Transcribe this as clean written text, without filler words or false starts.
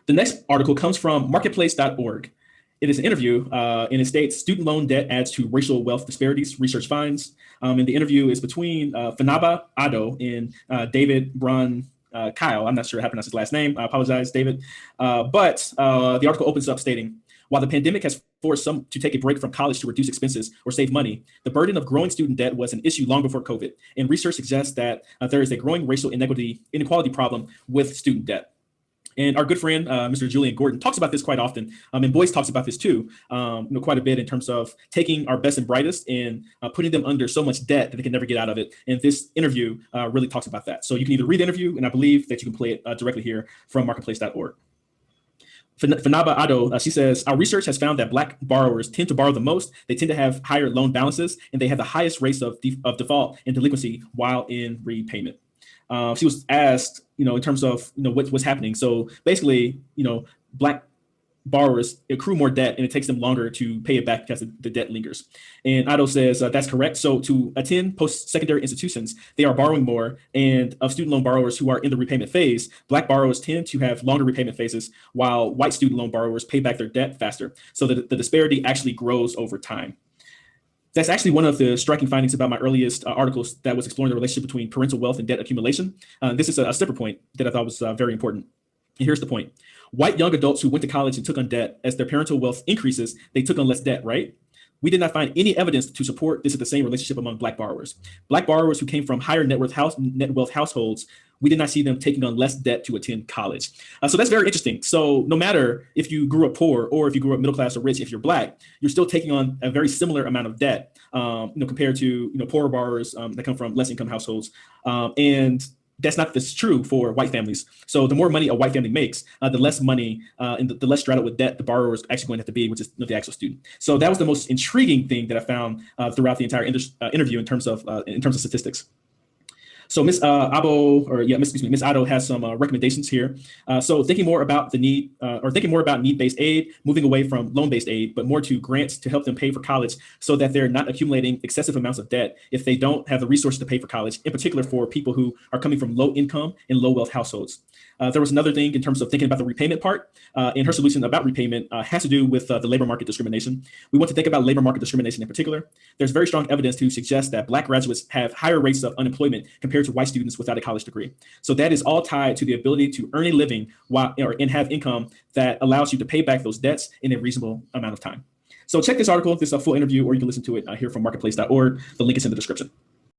The next article comes from marketplace.org. It is an interview, and it states student loan debt adds to racial wealth disparities, research finds. And the interview is between Fanaba Ado and David Brun Kyle. I'm not sure how to pronounce his last name. I apologize, David. But the article opens up stating, while the pandemic has forced some to take a break from college to reduce expenses or save money, the burden of growing student debt was an issue long before COVID. And research suggests that there is a growing racial inequality problem with student debt. And our good friend, Mr. Julian Gordon, talks about this quite often. And Boyce talks about this too, quite a bit in terms of taking our best and brightest and putting them under so much debt that they can never get out of it. And this interview really talks about that. So you can either read the interview, and I believe that you can play it directly here from marketplace.org. Fanaba Ado, she says, our research has found that Black borrowers tend to borrow the most. They tend to have higher loan balances, and they have the highest rates of default and delinquency while in repayment. She was asked, in terms of, what's happening. So basically, Black borrowers accrue more debt, and it takes them longer to pay it back because the debt lingers. And Otto says that's correct. So to attend post-secondary institutions, they are borrowing more. And of student loan borrowers who are in the repayment phase, Black borrowers tend to have longer repayment phases, while white student loan borrowers pay back their debt faster. So the disparity actually grows over time. That's actually one of the striking findings about my earliest articles that was exploring the relationship between parental wealth and debt accumulation. This is a separate point that I thought was very important. And here's the point. White young adults who went to college and took on debt, as their parental wealth increases, they took on less debt, right? We did not find any evidence to support this is the same relationship among Black borrowers. Black borrowers who came from higher net wealth households, we did not see them taking on less debt to attend college. So that's very interesting. So no matter if you grew up poor or if you grew up middle class or rich, if you're Black, you're still taking on a very similar amount of debt, compared to poorer borrowers that come from less income households. And that's not this true for white families. So the more money a white family makes, the less money and the less straddled with debt the borrower is actually going to have to be, which is the actual student. So that was the most intriguing thing that I found throughout the entire interview in terms of statistics. So Ms. Ms. Ado has some recommendations here. So thinking more about need-based aid, moving away from loan-based aid, but more to grants to help them pay for college so that they're not accumulating excessive amounts of debt if they don't have the resources to pay for college, in particular for people who are coming from low income and low wealth households. There was another thing in terms of thinking about the repayment part, and her solution about repayment has to do with the labor market discrimination. We want to think about labor market discrimination in particular. There's very strong evidence to suggest that Black graduates have higher rates of unemployment compared to white students without a college degree. So that is all tied to the ability to earn a living and have income that allows you to pay back those debts in a reasonable amount of time. So check this article. This is a full interview, or you can listen to it here from marketplace.org. The link is in the description.